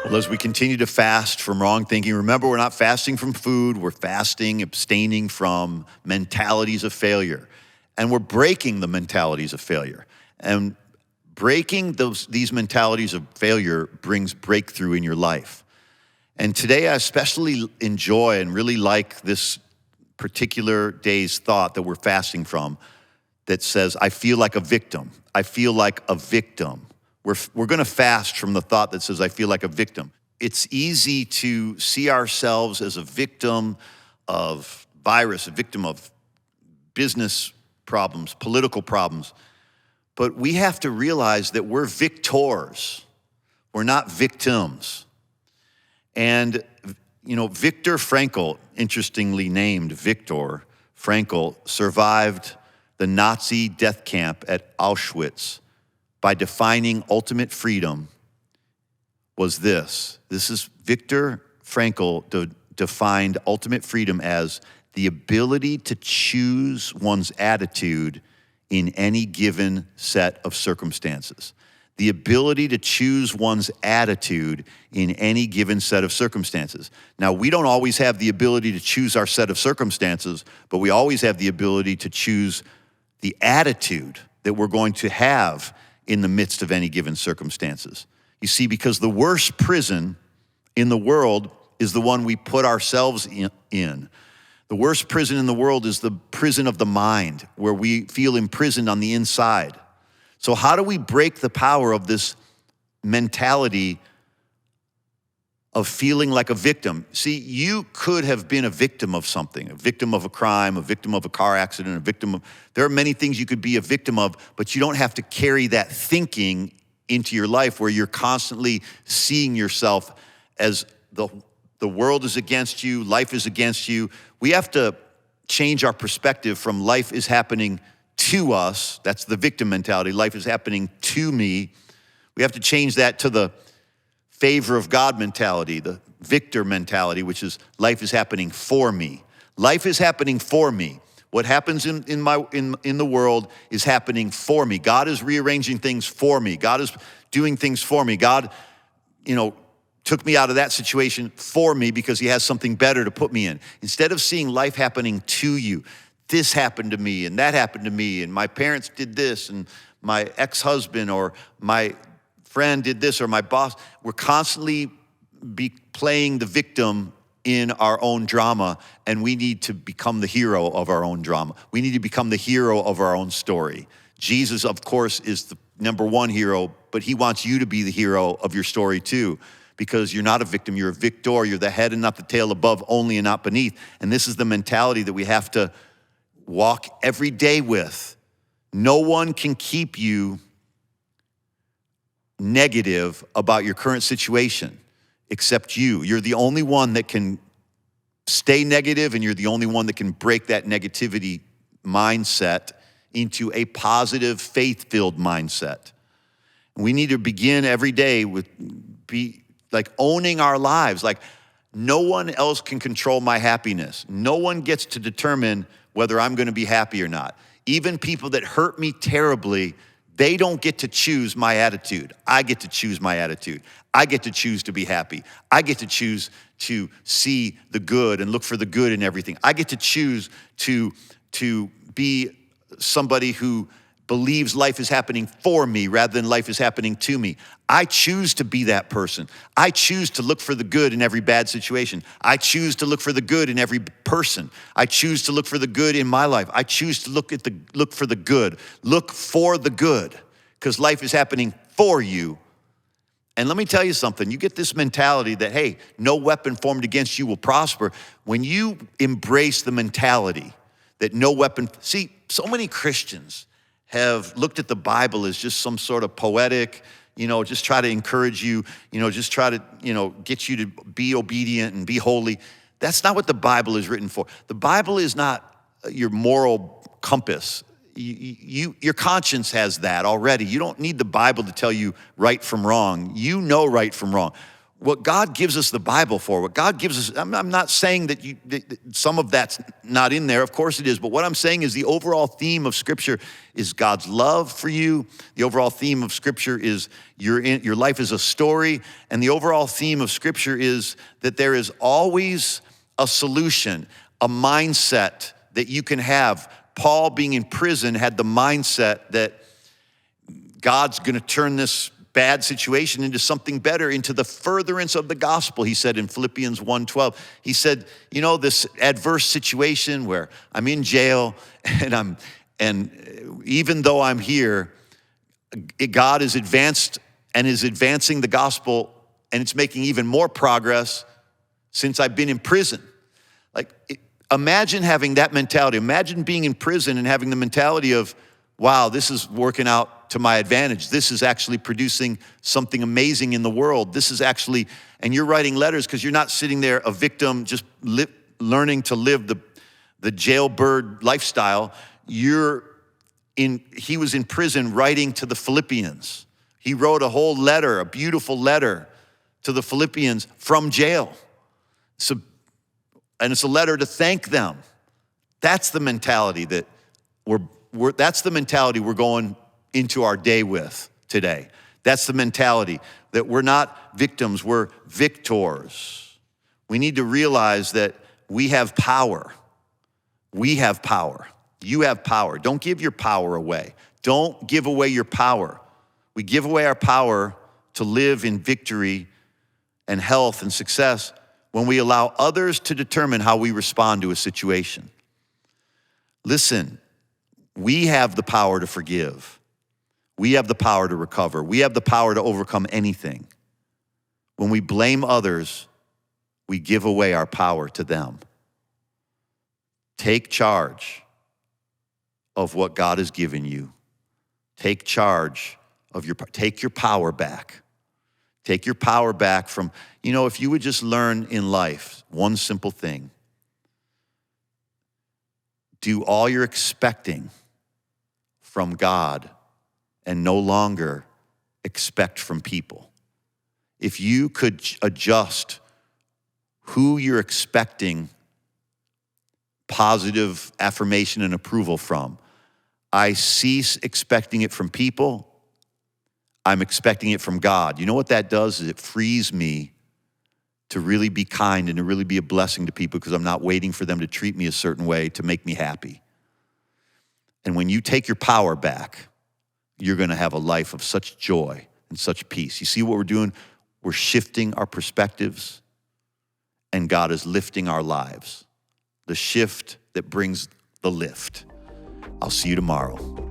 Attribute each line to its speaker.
Speaker 1: Well, as we continue to fast from wrong thinking, remember we're not fasting from food, we're fasting, abstaining from mentalities of failure. And we're breaking the mentalities of failure. And breaking these mentalities of failure brings breakthrough in your life. And today I especially enjoy and really like this particular day's thought that we're fasting from that says, I feel like a victim. I feel like a victim. We're gonna fast from the thought that says, I feel like a victim. It's easy to see ourselves as a victim of virus, a victim of business problems, political problems. But we have to realize that we're victors. We're not victims. And, Viktor Frankl, interestingly named Viktor Frankl, survived the Nazi death camp at Auschwitz by defining ultimate freedom was this. This is Viktor Frankl defined ultimate freedom as the ability to choose one's attitude in any given set of circumstances. The ability to choose one's attitude in any given set of circumstances. Now, we don't always have the ability to choose our set of circumstances, but we always have the ability to choose the attitude that we're going to have in the midst of any given circumstances. You see, because the worst prison in the world is the one we put ourselves in. The worst prison in the world is the prison of the mind, where we feel imprisoned on the inside. So how do we break the power of this mentality of feeling like a victim? See, you could have been a victim of something, a victim of a crime, a victim of a car accident, there are many things you could be a victim of, but you don't have to carry that thinking into your life where you're constantly seeing yourself as the world is against you, life is against you. We have to change our perspective from life is happening to us. That's the victim mentality. Life is happening to me. We have to change that to the favor of God mentality, the victor mentality, which is life is happening for me. Life is happening for me. What happens in the world is happening for me. God is rearranging things for me. God is doing things for me. God, took me out of that situation for me because he has something better to put me in. Instead of seeing life happening to you, this happened to me and that happened to me and my parents did this and my ex-husband or my friend did this or my boss, we're constantly playing the victim in our own drama, and we need to become the hero of our own drama. We need to become the hero of our own story. Jesus, of course, is the number one hero, but he wants you to be the hero of your story too, because you're not a victim, you're a victor. You're the head and not the tail, above only and not beneath. And this is the mentality that we have to walk every day with. No one can keep you negative about your current situation except you. You're the only one that can stay negative, and you're the only one that can break that negativity mindset into a positive, faith-filled mindset. We need to begin every day with owning our lives. Like, no one else can control my happiness. No one gets to determine whether I'm gonna be happy or not. Even people that hurt me terribly, they don't get to choose my attitude. I get to choose my attitude. I get to choose to be happy. I get to choose to see the good and look for the good in everything. I get to choose to be somebody who believes life is happening for me rather than life is happening to me. I choose to be that person. I choose to look for the good in every bad situation. I choose to look for the good in every person. I choose to look for the good in my life. I choose to look for the good. Look for the good, because life is happening for you. And let me tell you something, you get this mentality that, hey, no weapon formed against you will prosper. When you embrace the mentality that no weapon, see, so many Christians have looked at the Bible as just some sort of poetic, just try to encourage you, just try to, get you to be obedient and be holy. That's not what the Bible is written for. The Bible is not your moral compass. Your conscience has that already. You don't need the Bible to tell you right from wrong. You know right from wrong. what God gives us the Bible for, what God gives us, I'm not saying that some of that's not in there, of course it is, but what I'm saying is the overall theme of Scripture is God's love for you. The overall theme of Scripture is your life is a story, and the overall theme of Scripture is that there is always a solution, a mindset that you can have. Paul, being in prison, had the mindset that God's gonna turn this bad situation into something better, into the furtherance of the gospel. He said in Philippians 1:12, he said, you know, this adverse situation where I'm in jail and even though I'm here, God is advancing the gospel, and it's making even more progress since I've been in prison. Imagine having that mentality. Imagine being in prison and having the mentality of, wow, this is working out to my advantage. This is actually producing something amazing in the world. This is actually, and you're writing letters because you're not sitting there a victim just learning to live the jailbird lifestyle. He was in prison writing to the Philippians. He wrote a whole letter, a beautiful letter to the Philippians from jail. And it's a letter to thank them. That's the mentality that that's the mentality we're going into our day with today. That's the mentality that we're not victims, we're victors. We need to realize that we have power. We have power. You have power. Don't give your power away. Don't give away your power. We give away our power to live in victory and health and success when we allow others to determine how we respond to a situation. Listen, we have the power to forgive. We have the power to recover. We have the power to overcome anything. When we blame others, we give away our power to them. Take charge of what God has given you. Take charge of take your power back. Take your power back from, if you would just learn in life one simple thing. Do all you're expecting from God and no longer expect from people. If you could adjust who you're expecting positive affirmation and approval from, I cease expecting it from people. I'm expecting it from God. You know what that does is it frees me to really be kind and to really be a blessing to people because I'm not waiting for them to treat me a certain way to make me happy. And when you take your power back, you're gonna have a life of such joy and such peace. You see what we're doing? We're shifting our perspectives, and God is lifting our lives. The shift that brings the lift. I'll see you tomorrow.